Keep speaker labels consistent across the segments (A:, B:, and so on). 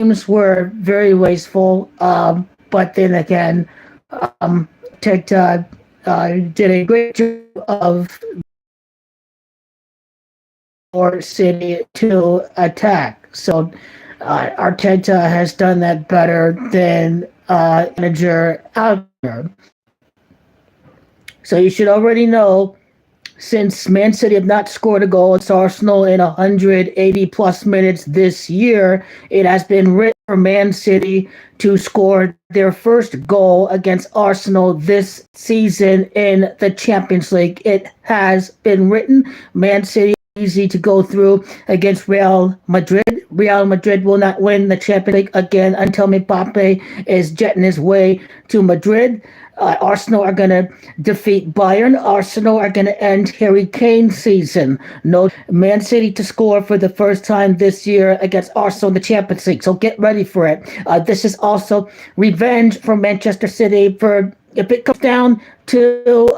A: games were very wasteful, but then again, Teta did a great job of for City to attack. So Arteta has done that better than manager out there. So you should already know, since Man City have not scored a goal against Arsenal in 180 plus minutes this year, it has been written for Man City to score their first goal against Arsenal this season in the Champions League. It has been written. Man City easy to go through against Real Madrid. Real Madrid will not win the Champions League again until Mbappe is jetting his way to Madrid. Arsenal are going to defeat Bayern. Arsenal are going to end Harry Kane's season. No Man City to score for the first time this year against Arsenal in the Champions League. So get ready for it. This is also revenge for Manchester City for if it comes down to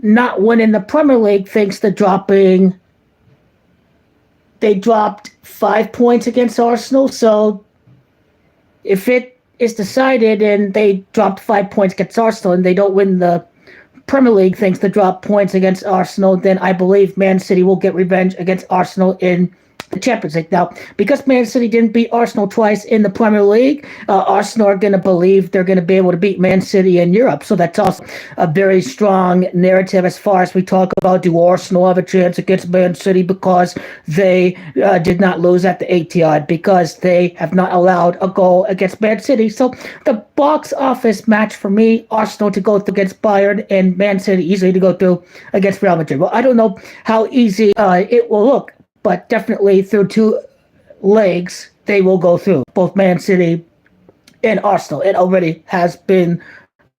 A: not winning the Premier League thanks to dropping. They dropped 5 points against Arsenal. So if it is decided and they dropped 5 points against Arsenal and they don't win the Premier League thanks to drop points against Arsenal, then I believe Man City will get revenge against Arsenal in the Champions League. Now, because Man City didn't beat Arsenal twice in the Premier League, Arsenal are going to believe they're going to be able to beat Man City in Europe. So that's also a very strong narrative as far as we talk about, do Arsenal have a chance against Man City because they did not lose at the Etihad, because they have not allowed a goal against Man City. So the box office match for me, Arsenal to go through against Bayern and Man City easily to go through against Real Madrid. Well, I don't know how easy it will look, but definitely through two legs, they will go through, both Man City and Arsenal. It already has been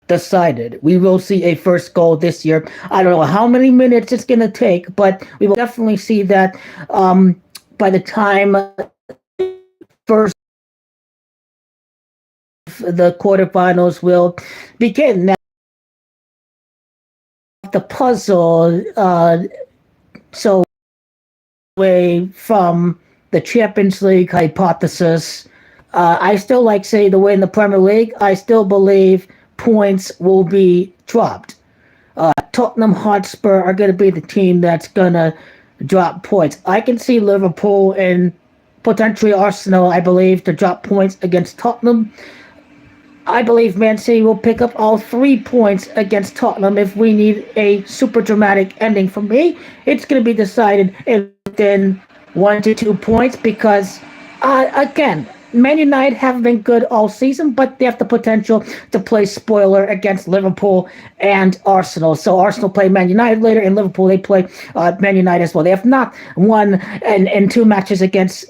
A: decided. We will see a first goal this year. I don't know how many minutes it's going to take, but we will definitely see that by the time first the quarterfinals will begin. Now, the puzzle, so away from the Champions League hypothesis, I still like say to win the Premier League. I still believe points will be dropped. Tottenham Hotspur are going to be the team that's going to drop points. I can see Liverpool and potentially Arsenal, I believe, to drop points against Tottenham. I believe Man City will pick up all 3 points against Tottenham if we need a super dramatic ending. For me, it's going to be decided within 1 to 2 points because, again, Man United haven't been good all season, but they have the potential to play spoiler against Liverpool and Arsenal. So Arsenal play Man United later, and Liverpool, they play Man United as well. They have not won in 2 matches against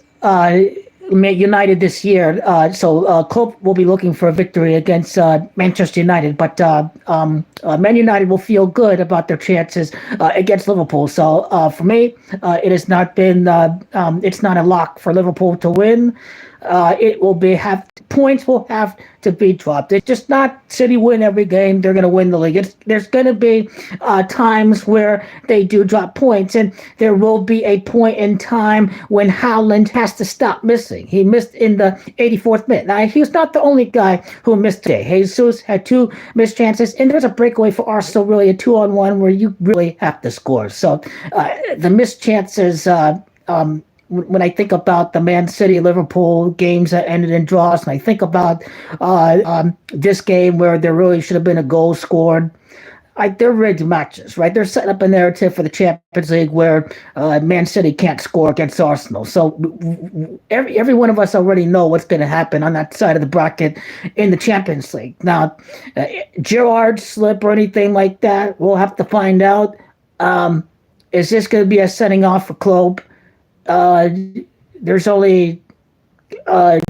A: United this year, so Klopp will be looking for a victory against Manchester United, but Man United will feel good about their chances against Liverpool. So for me, it has not been, it's not a lock for Liverpool to win. It will be points will have to be dropped. It's just not City win every game. They're going to win the league. There's going to be times where they do drop points, and there will be a point in time when Haaland has to stop missing. He missed in the 84th minute. Now, he was not the only guy who missed today. Jesus had 2 missed chances, and there's a breakaway for Arsenal, really a 2-on-1 where you really have to score. So the missed chances, when I think about the Man City Liverpool games that ended in draws, and I think about this game where there really should have been a goal scored, they're rigged matches, right? They're setting up a narrative for the Champions League where Man City can't score against Arsenal. So every one of us already know what's going to happen on that side of the bracket in the Champions League. Now, Gerrard slip or anything like that, we'll have to find out. Is this going to be a setting off for Klopp? There's only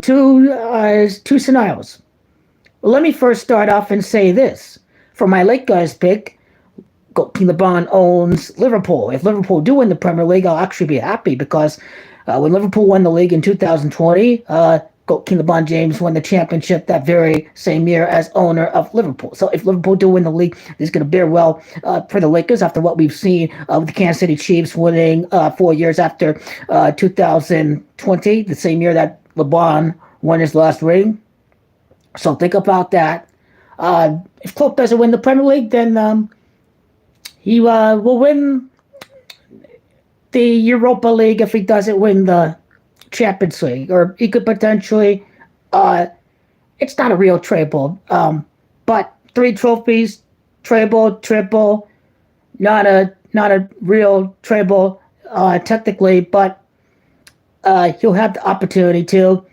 A: two scenarios. Well, let me first start off and say this. For my late guys pick, King the Bond owns Liverpool. If Liverpool do win the Premier League, I'll actually be happy because when Liverpool won the league in 2020, King the Bond James won the championship that very same year as owner of Liverpool. So if Liverpool do win the league, it's going to bear well for the Lakers after what we've seen with the Kansas City Chiefs winning 4 years after 2020, the same year that LeBron won his last ring. So think about that. If Klopp doesn't win the Premier League, then he will win the Europa League if he doesn't win the Champions League, or he could potentially. It's not a real treble, but 3 trophies, treble, triple, not a real treble technically, but he'll have the opportunity to.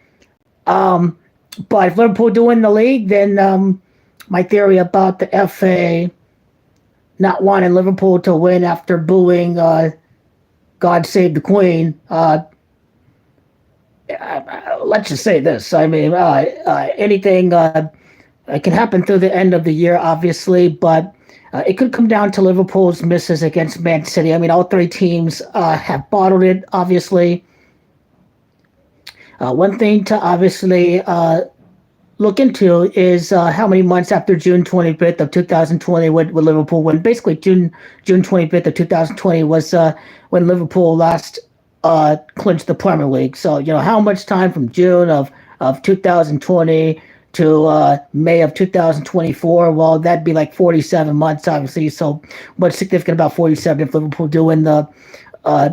A: But if Liverpool do win the league, then my theory about the FA not wanting Liverpool to win after booing God Save the Queen, let's just say this. I mean, anything can happen through the end of the year, obviously, but it could come down to Liverpool's misses against Man City. I mean, all 3 teams have bottled it, obviously. One thing to obviously look into is how many months after June 25th of 2020 would Liverpool win. Basically, June 25th of 2020 was when Liverpool last clinched the Premier League. So, how much time from June of 2020 to May of 2024? Well, that'd be like 47 months, obviously. So, what's significant about 47 if Liverpool do win the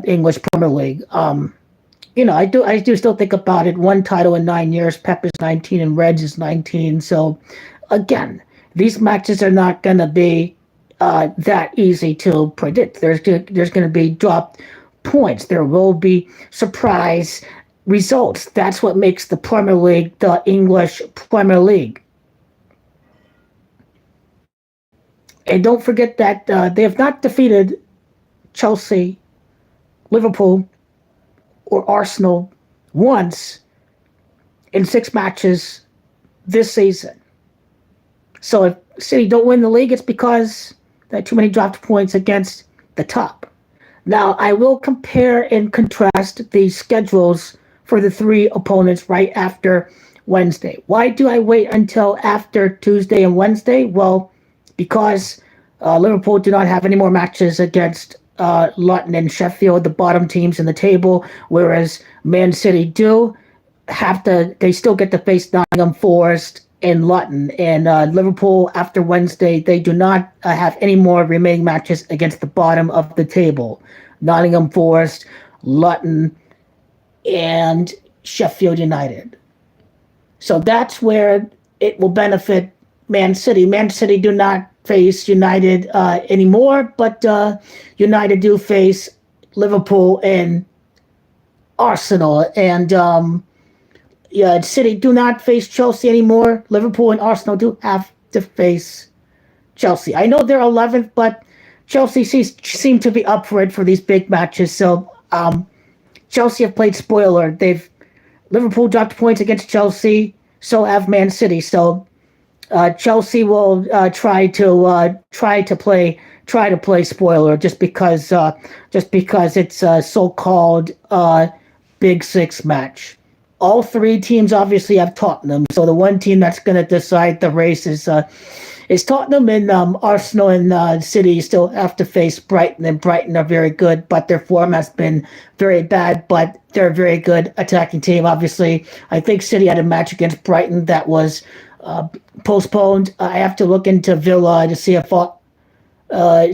A: English Premier League? I do still think about it. 1 title in 9 years. Pep is 19 and Reds is 19. So, again, these matches are not going to be that easy to predict. There's going to be dropped points. There will be surprise results. That's what makes the Premier League the English Premier League. And don't forget that they have not defeated Chelsea, Liverpool, or Arsenal once in 6 matches this season. So if City don't win the league, it's because they had too many dropped points against the top. Now, I will compare and contrast the schedules for the 3 opponents right after Wednesday. Why do I wait until after Tuesday and Wednesday? Well, because Liverpool do not have any more matches against Luton and Sheffield, the bottom teams in the table, whereas Man City they still get to face Nottingham Forest and Luton. And Liverpool, after Wednesday, they do not have any more remaining matches against the bottom of the table. Nottingham Forest, Luton, and Sheffield United. So that's where it will benefit Man City. Man City do not face United anymore, but United do face Liverpool and Arsenal. And City do not face Chelsea anymore. Liverpool and Arsenal do have to face Chelsea. I know they're 11th, but Chelsea seem to be up for it for these big matches. So Chelsea have played spoiler. Liverpool dropped points against Chelsea. So have Man City. So Chelsea will try to play spoiler just because it's a so-called Big 6 match. All 3 teams obviously have Tottenham, so the one team that's going to decide the race is Tottenham, and Arsenal and City still have to face Brighton, and Brighton are very good, but their form has been very bad, but they're a very good attacking team. Obviously, I think City had a match against Brighton that was postponed. I have to look into Villa to see if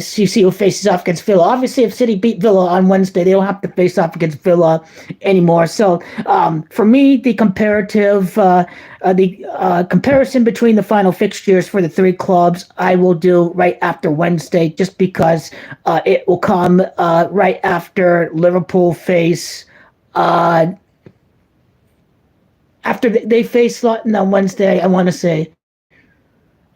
A: see who faces off against Villa. Obviously, if City beat Villa on Wednesday, they don't have to face off against Villa anymore. So, for me, the comparison between the final fixtures for the 3 clubs, I will do right after Wednesday, just because it will come right after Liverpool face. After they face Luton on Wednesday, I want to say,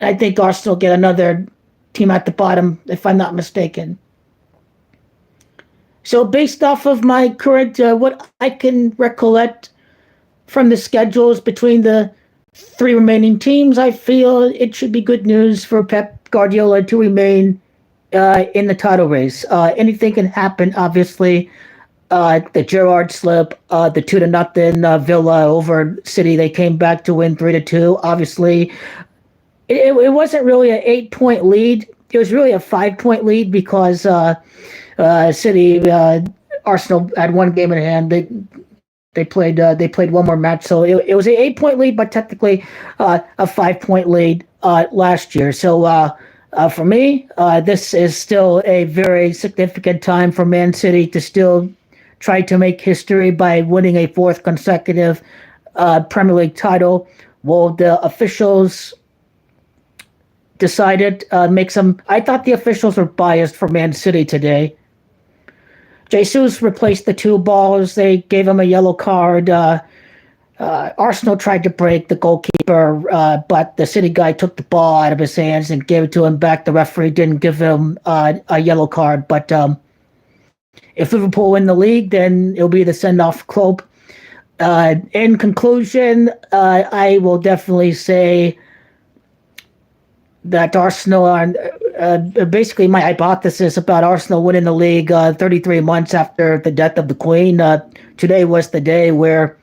A: I think Arsenal get another team at the bottom, if I'm not mistaken. So based off of my current, what I can recollect from the schedules between the 3 remaining teams, I feel it should be good news for Pep Guardiola to remain in the title race. Anything can happen, obviously. The Gerrard slip, the 2-0 Villa over City, they came back to win 3-2. Obviously, it wasn't really an 8-point lead. It was really a 5-point lead because City, Arsenal had 1 game in hand. They played one more match, so it was an 8-point lead, but technically a 5-point lead last year. So for me, this is still a very significant time for Man City to still try to make history by winning a fourth consecutive Premier League title. Will the officials decided make some? I thought the officials were biased for Man City today. Jesus replaced the two balls. They gave him a yellow card. Arsenal tried to break the goalkeeper, but the City guy took the ball out of his hands and gave it to him back. The referee didn't give him a yellow card. But if Liverpool win the league, then it'll be the send-off club. In conclusion, I will definitely say that Arsenal are basically my hypothesis about Arsenal winning the league 33 months after the death of the Queen. Today was the day where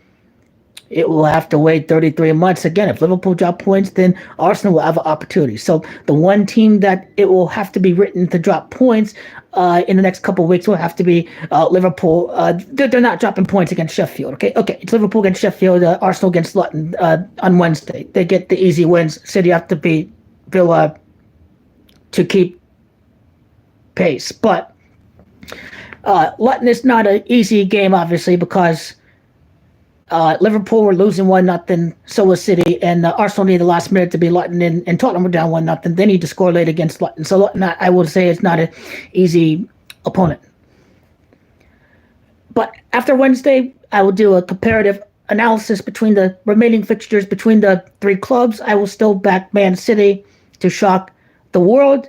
A: it will have to wait 33 months. Again, if Liverpool drop points, then Arsenal will have an opportunity. So the one team that it will have to be written to drop points in the next couple of weeks will have to be Liverpool. They're not dropping points against Sheffield. Okay, it's Liverpool against Sheffield, Arsenal against Luton on Wednesday. They get the easy wins. City have to beat Villa to keep pace. But Luton is not an easy game, obviously, because Liverpool were losing 1-0, so was City, and Arsenal needed the last minute to beat Luton, and Tottenham were down 1-0. They need to score late against Luton. So Luton, I would say, it's not an easy opponent. But after Wednesday, I will do a comparative analysis between the remaining fixtures between the three clubs. I will still back Man City to shock the world.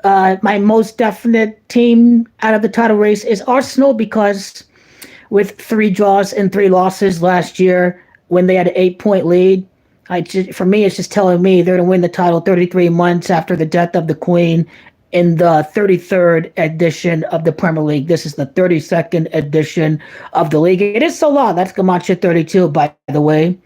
A: My most definite team out of the title race is Arsenal, because with 3 draws and 3 losses last year when they had an 8-point lead, for me, it's just telling me they're going to win the title 33 months after the death of the Queen in the 33rd edition of the Premier League. This is the 32nd edition of the league. It is so long. That's Camacho 32, by the way.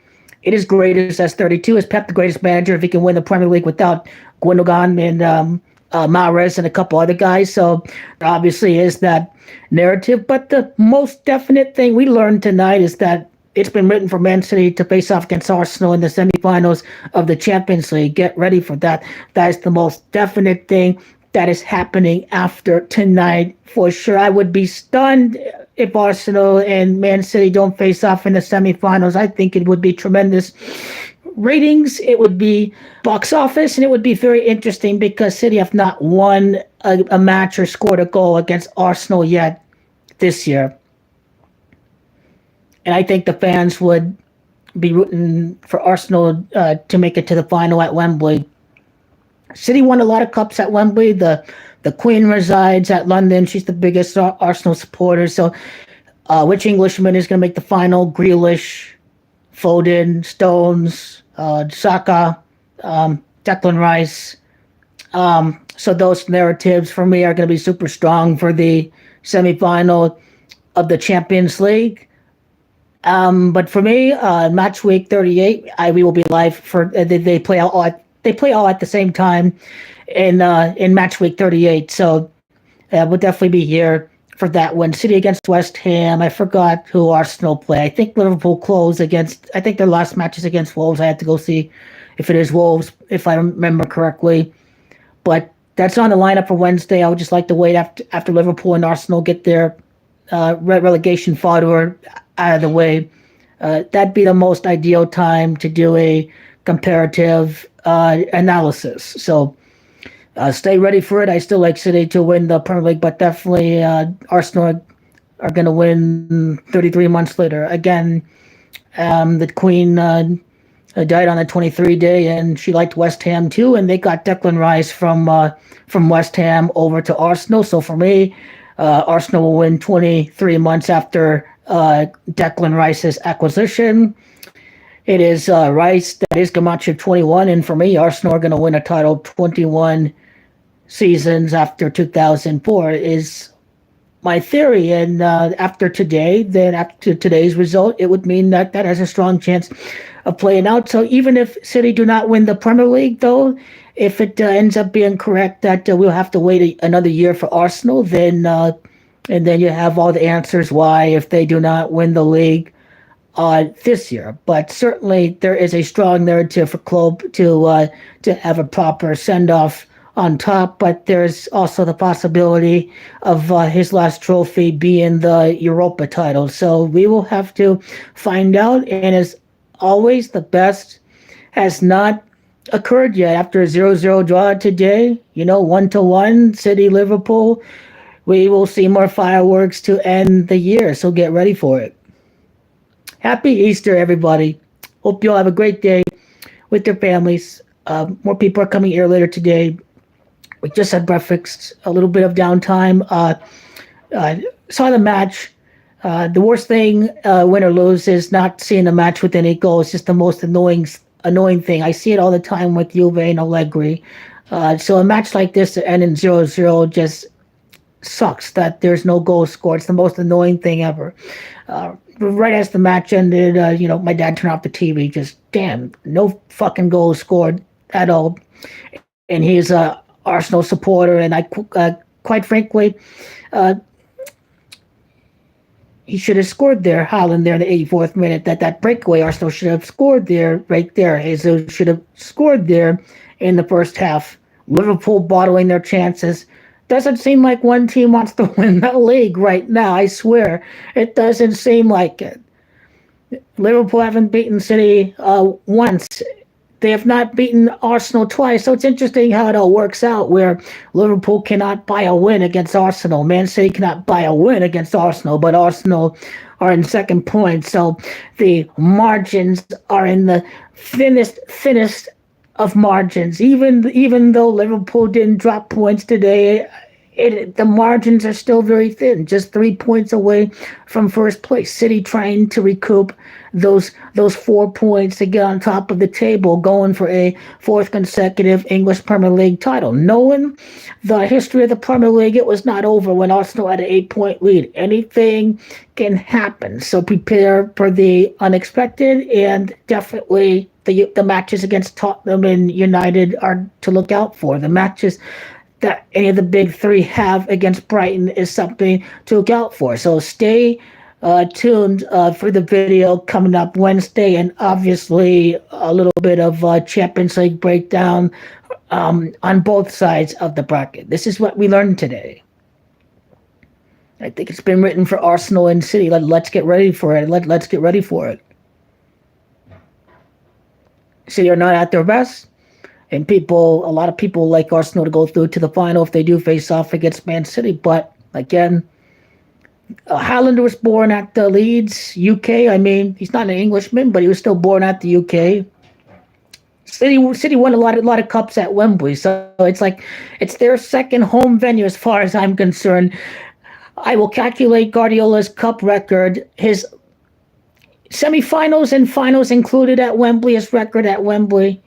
A: It is greatest as 32. Is Pep the greatest manager if he can win the Premier League without Gundogan and Mahrez and a couple other guys? So there obviously is that narrative. But the most definite thing we learned tonight is that it's been written for Man City to face off against Arsenal in the semifinals of the Champions League. Get ready for that. That is the most definite thing that is happening after tonight for sure. I would be stunned if Arsenal and Man City don't face off in the semifinals. I think it would be tremendous ratings. It would be box office, and it would be very interesting because City have not won a match or scored a goal against Arsenal yet this year. And I think the fans would be rooting for Arsenal to make it to the final at Wembley. City won a lot of cups at Wembley. The Queen resides at London. She's the biggest Arsenal supporter. So which Englishman is going to make the final? Grealish, Foden, Stones, Saka, Declan Rice. So those narratives for me are going to be super strong for the semifinal of the Champions League. But for me, match week 38, we will be live for. They play all at the same time in match week 38. So we'll definitely be here for that one. City against West Ham. I forgot who Arsenal play. I think Liverpool close against. I think their last match is against Wolves. I had to go see if it is Wolves, if I remember correctly. But that's on the lineup for Wednesday. I would just like to wait after Liverpool and Arsenal get their relegation fodder out of the way. That'd be the most ideal time to do a comparative analysis. So stay ready for it. I still like City to win the Premier League, but definitely Arsenal are going to win 33 months later. Again, the Queen died on the 23 day, and she liked West Ham too, and they got Declan Rice from West Ham over to Arsenal. So for me, Arsenal will win 23 months after Declan Rice's acquisition. It is Rice that is Camacho 21, and for me, Arsenal are going to win a title 21 seasons after 2004 is my theory. And after today's result, it would mean that has a strong chance of playing out. So even if City do not win the Premier League, though, if it ends up being correct that we'll have to wait another year for Arsenal, then and then you have all the answers why, if they do not win the league, this year. But certainly there is a strong narrative for Klopp to have a proper send off on top. But there's also the possibility of his last trophy being the Europa title. So we will have to find out. And as always, the best has not occurred yet after a 0-0 draw today. 1-1 City Liverpool. We will see more fireworks to end the year, so get ready for it. Happy Easter, everybody. Hope you all have a great day with your families. More people are coming here later today. We just had breakfast, a little bit of downtime. Saw the match. The worst thing, win or lose, is not seeing a match with any goals. It's just the most annoying thing. I see it all the time with Juve and Allegri. So a match like this to end in 0-0 just sucks that there's no goal scored. It's the most annoying thing ever. Right as the match ended, my dad turned off the TV. Just, damn, no fucking goals scored at all. And he's a Arsenal supporter, and I quite frankly, he should have scored there. Haaland there in the 84th minute. That breakaway, Arsenal should have scored there, right there. Jesus should have scored there in the first half. Liverpool bottling their chances. Doesn't seem like one team wants to win the league right now. I swear, it doesn't seem like it. Liverpool haven't beaten City once. They have not beaten Arsenal twice. So it's interesting how it all works out, where Liverpool cannot buy a win against Arsenal. Man City cannot buy a win against Arsenal, but Arsenal are in second point. So the margins are in the thinnest of margins. Even though Liverpool didn't drop points today, the margins are still very thin, just 3 points away from first place. City trying to recoup those 4 points to get on top of the table, going for a fourth consecutive English Premier League title. Knowing the history of the Premier League, it was not over when Arsenal had an 8-point lead. Anything can happen, so prepare for the unexpected, and definitely the matches against Tottenham and United are to look out for. The matches that any of the big three have against Brighton is something to look out for. So stay tuned for the video coming up Wednesday, and obviously a little bit of Champions League breakdown on both sides of the bracket. This is what we learned today. I think it's been written for Arsenal and City. Let's get ready for it. Let's get ready for it. City are not at their best, and a lot of people like Arsenal to go through to the final if they do face off against Man City. But again, Haaland was born at the Leeds, UK. I mean, he's not an Englishman, but he was still born at the UK. City won a lot of cups at Wembley, so it's their second home venue as far as I'm concerned. I will calculate Guardiola's cup record, his semifinals and finals included at Wembley, his record at Wembley,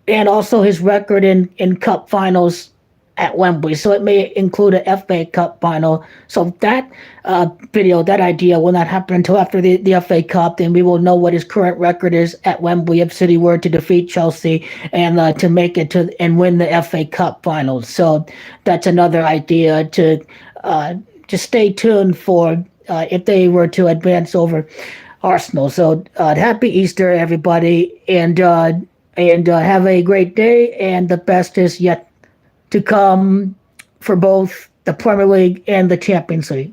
A: and also his record in cup finals at Wembley. So it may include a FA Cup final. So that that idea will not happen until after the FA Cup. Then we will know what his current record is at Wembley if City were to defeat Chelsea and to make it to and win the FA Cup finals. So that's another idea to stay tuned for if they were to advance over Arsenal. So happy Easter, everybody, and have a great day. And the best is yet to come for both the Premier League and the Champions League.